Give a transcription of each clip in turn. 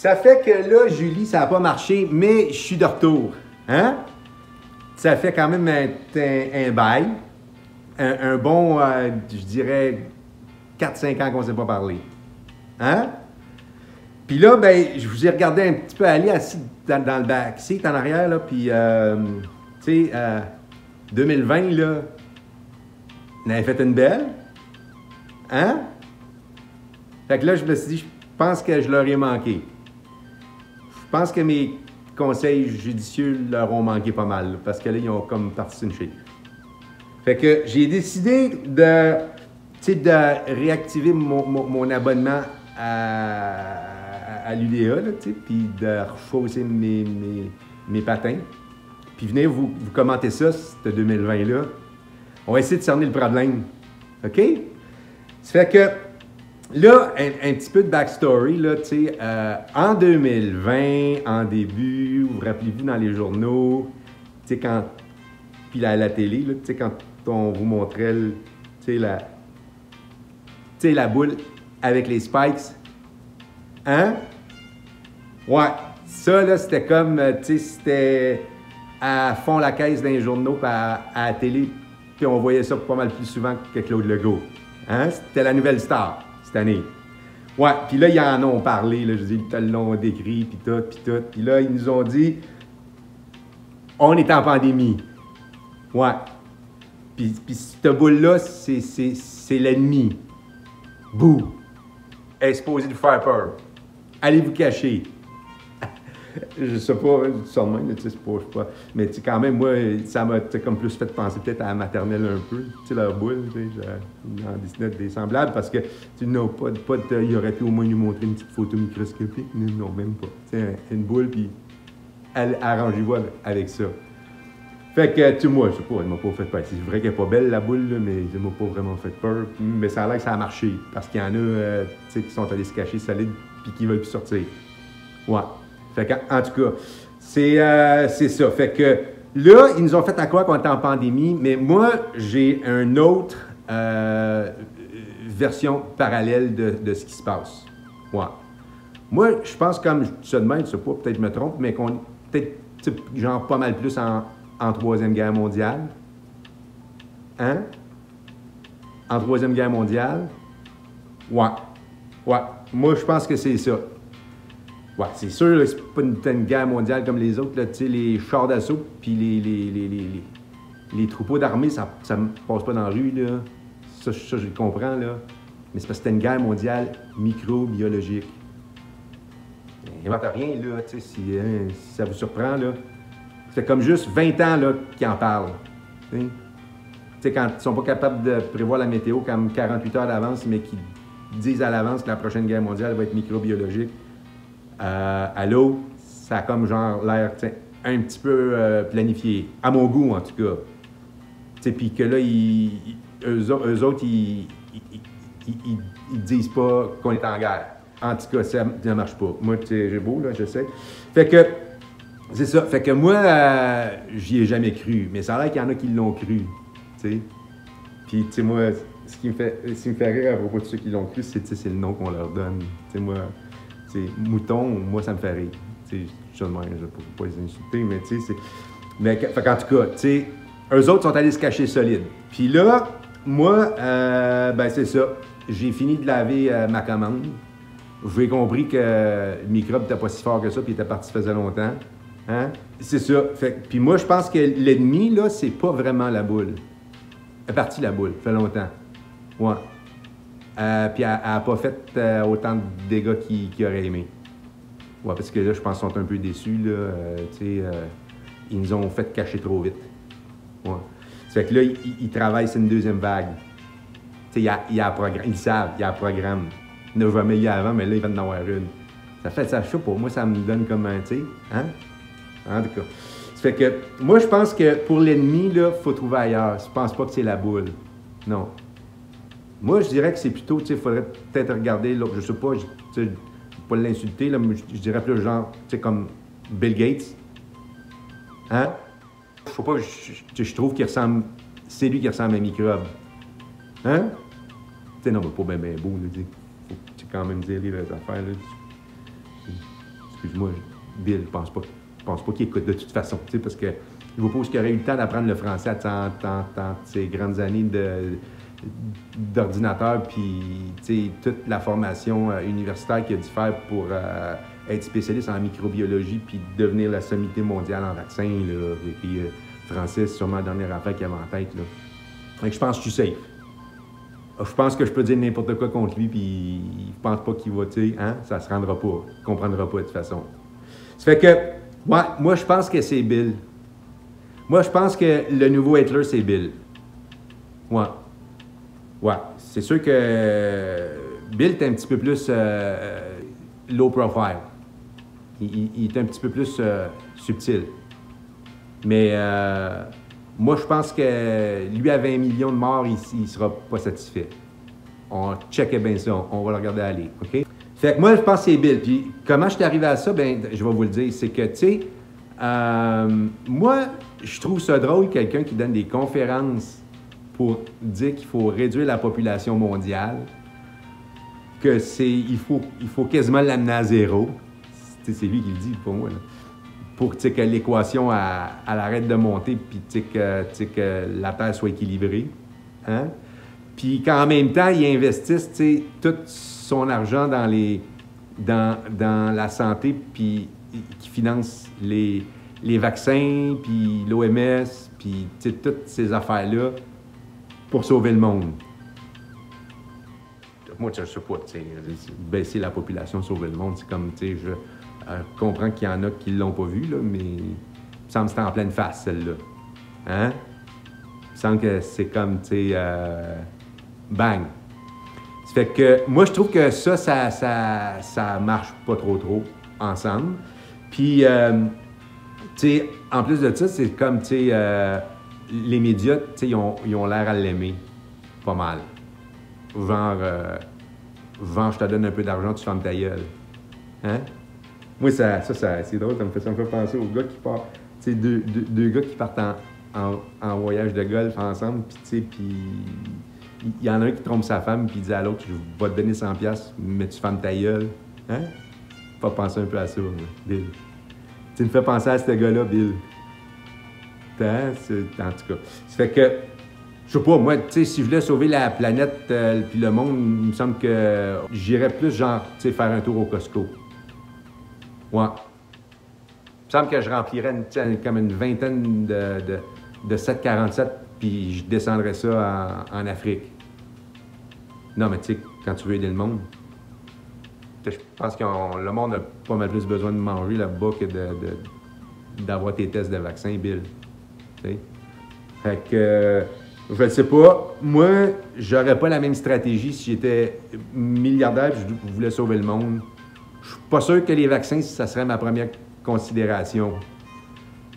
Ça fait que là, Julie, ça n'a pas marché, mais je suis de retour. Hein? Ça fait quand même un bail. Un bon, je dirais, 4-5 ans qu'on ne s'est pas parlé. Hein? Puis là, ben, je vous ai regardé un petit peu aller assis dans le backseat en arrière, là, puis, tu sais, 2020, là, on avait fait une belle. Hein? Fait que là, je me suis dit, je pense que je leur ai manqué. Je pense que mes conseils judicieux leur ont manqué pas mal, là, parce que là, ils ont comme parti une chute. Fait que j'ai décidé de réactiver mon abonnement à l'UDA, puis de refausser mes patins. Puis venez vous commenter ça, ce 2020-là. On va essayer de cerner le problème. OK? Ça fait que, là, un petit peu de backstory, là, tu sais, en 2020, en début, vous rappelez-vous dans les journaux, tu sais, quand, puis à la télé, là, tu sais, quand on vous montrait, tu sais, la boule avec les spikes, hein? Ouais, ça, là, c'était comme, tu sais, c'était à fond la caisse dans les journaux, puis à la télé, puis on voyait ça pas mal plus souvent que Claude Legault. Hein? C'était la nouvelle star cette année. Ouais, puis là, ils en ont parlé, là, je dis, ils te l'ont décrit, puis tout, puis tout. Puis là, ils nous ont dit, on est en pandémie. Ouais. Puis cette boule-là, c'est l'ennemi. Bouh! Elle est supposée nous faire peur. Allez vous cacher. Je sais pas, hein, ça de même, tu sais, c'est pas. Mais tu sais, quand même, moi, ça m'a comme plus fait penser peut-être à la maternelle un peu. Tu sais, leur boule, tu sais, en dessinait des semblables, parce que, tu sais, non, il aurait pu au moins nous montrer une petite photo microscopique. Non, même pas. Tu sais, une boule, puis arrangez-vous avec ça. Fait que, tu sais, moi, je sais pas, elle m'a pas fait peur. C'est vrai qu'elle est pas belle, la boule, là, mais elle m'a pas vraiment fait peur. Mais ça a l'air que ça a marché, parce qu'il y en a, tu sais, qui sont allés se cacher solide, puis qui veulent plus sortir. Ouais. Fait que, en tout cas, c'est ça. Fait que là, ils nous ont fait à croire qu'on était en pandémie, mais moi, j'ai une autre version parallèle de ce qui se passe. Ouais. Moi, je pense, comme je dis ça de même, je sais pas, peut-être je me trompe, mais qu'on peut-être, genre, pas mal plus en Troisième Guerre mondiale. Hein? En Troisième Guerre mondiale. Ouais. Ouais. Moi, je pense que c'est ça. Ouais, c'est sûr que c'est pas une guerre mondiale comme les autres, là, tu sais, les chars d'assaut puis les troupeaux d'armée, ça me passe pas dans la rue, là. Ça je le comprends, là. Mais c'est parce que c'était une guerre mondiale microbiologique. Invente rien, là, tu sais, si ça vous surprend, là. C'est comme juste 20 ans, là, qu'ils en parlent. Tu sais, quand ils sont pas capables de prévoir la météo comme 48 heures d'avance, mais qu'ils disent à l'avance que la prochaine guerre mondiale va être microbiologique. À l'eau, ça a comme genre l'air un petit peu planifié, à mon goût en tout cas. Puis que là, eux autres, ils disent pas qu'on est en guerre. En tout cas, ça ne marche pas. Moi, j'ai beau, là, je sais. Fait que, c'est ça. Fait que moi, j'y ai jamais cru. Mais ça a l'air qu'il y en a qui l'ont cru. T'sais. Puis, tu sais, moi, ce qui me fait rire à propos de ceux qui l'ont cru, c'est le nom qu'on leur donne. Tu sais, moi. T'sais, mouton, moi, ça me fait rire. Je ne vais pas les insulter, mais tu sais, mais en tout cas, tu sais, eux autres sont allés se cacher solide. Puis là, moi, ben c'est ça. J'ai fini de laver ma commande. J'ai compris que le microbe n'était pas si fort que ça, puis il était parti faisait longtemps. Hein? C'est ça. Puis moi, je pense que l'ennemi, là, c'est pas vraiment la boule. Elle est partie, la boule, ça fait longtemps. Ouais. Puis elle n'a pas fait autant de dégâts qu'il aurait aimé. Ouais, parce que là, je pense qu'ils sont un peu déçus. Là, ils nous ont fait cacher trop vite. Ouais. Ça fait que là, ils travaillent sur une deuxième vague. Il y a un programme. Ils savent, il y a un programme. Il n'y en a jamais eu avant, mais là, ils viennent d'en avoir une. Ça fait ça, je sais pas, moi, ça me donne comme un, tu sais, hein? En tout cas. Ça fait que, moi, je pense que pour l'ennemi, là, il faut trouver ailleurs. Je pense pas que c'est la boule. Non. Moi, je dirais que c'est plutôt, tu sais, il faudrait peut-être regarder, là, je sais pas, je ne pas l'insulter, là, mais je dirais plus genre, tu sais, comme Bill Gates. Hein? Je sais pas, je trouve qu'il ressemble, c'est lui qui ressemble à un microbe. Hein? Tu sais, non, mais pas bien beau, là, faut quand même dire les affaires, là. excuse-moi, Bill, je pense pas qu'il écoute de toute façon, tu sais, parce que je vois pas qu'il aurait eu le temps d'apprendre le français à ses grandes années d'ordinateur, puis toute la formation universitaire qu'il a dû faire pour être spécialiste en microbiologie, puis devenir la sommité mondiale en vaccin. Là, et puis, Francis, sûrement la dernière affaire qu'il avait en tête. Là. Donc, je pense que je suis safe. Je pense que je peux dire n'importe quoi contre lui, puis je pense pas qu'il va, tu sais, hein, ça se rendra pas, il comprendra pas de toute façon. Ça fait que, moi, je pense que c'est Bill. Moi, je pense que le nouveau Hitler, c'est Bill. Ouais. Ouais. C'est sûr que Bill est un petit peu plus low profile. Il est un petit peu plus subtil. Mais moi, je pense que lui, à 20 millions de morts, il ne sera pas satisfait. On checkait bien ça, on va le regarder aller, OK? Fait que moi, je pense que c'est Bill. Puis comment je suis arrivé à ça? Bien, je vais vous le dire. C'est que, tu sais, moi, je trouve ça drôle, quelqu'un qui donne des conférences pour dire qu'il faut réduire la population mondiale, que il faut quasiment l'amener à zéro. C'est lui qui le dit, pas moi, là. Pour que l'équation elle arrête de monter, puis que la Terre soit équilibrée. Hein? Puis qu'en même temps, il investisse tout son argent dans la santé, puis qui finance les vaccins, puis l'OMS, puis toutes ces affaires-là pour sauver le monde. Moi, je sais pas, baisser la population, sauver le monde, c'est comme, je comprends qu'il y en a qui ne l'ont pas vu, là, mais il me semble que c'était en pleine face, celle-là. Hein? Il me semble que c'est comme, bang. Ça fait que, moi, je trouve que ça marche pas trop ensemble. Puis, en plus de ça, c'est comme, les médias, ils ont l'air à l'aimer pas mal. Genre, je te donne un peu d'argent, tu fermes ta gueule. Hein? Moi, c'est drôle, ça me fait penser aux gars qui partent, deux gars qui partent en voyage de golf ensemble, puis il y en a un qui trompe sa femme, puis il dit à l'autre, je vais te donner 100$, mais tu fermes ta gueule. Hein? Faut penser un peu à ça, moi, Bill. Tu me fais penser à ce gars-là, Bill. En tout cas. Ça fait que, je sais pas, moi, si je voulais sauver la planète puis le monde, il me semble que j'irais plus, genre, faire un tour au Costco. Ouais. Il me semble que je remplirais comme une vingtaine de 747, puis je descendrais ça en Afrique. Non, mais tu sais, quand tu veux aider le monde, je pense que le monde a pas mal plus besoin de manger là-bas que d'avoir tes tests de vaccin, Bill. T'sais? Fait que, je ne sais pas. Moi, j'aurais pas la même stratégie si j'étais milliardaire et je voulais sauver le monde. Je suis pas sûr que les vaccins, ça serait ma première considération.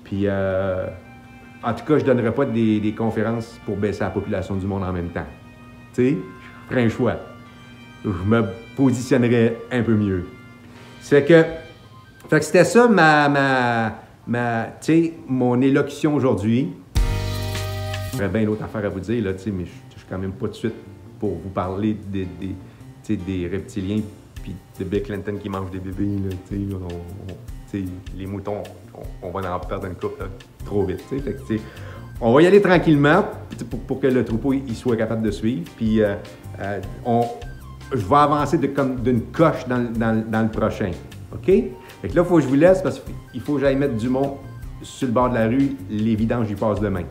Puis, en tout cas, je donnerais pas des conférences pour baisser la population du monde en même temps. Tu sais, je ferais un choix. Je me positionnerais un peu mieux. Fait que c'était ça mon élocution aujourd'hui. J'aurais bien d'autres affaires à vous dire, là, mais je suis quand même pas de suite pour vous parler des reptiliens puis de Bill Clinton qui mange des bébés. Là, les moutons, on va en perdre une couple trop vite. Fait que, on va y aller tranquillement pour que le troupeau il soit capable de suivre. Puis je vais avancer d'une coche dans le prochain. OK? Fait que là, il faut que je vous laisse parce qu'il faut que j'aille mettre du monde sur le bord de la rue. Les vidanges, j'y passe demain.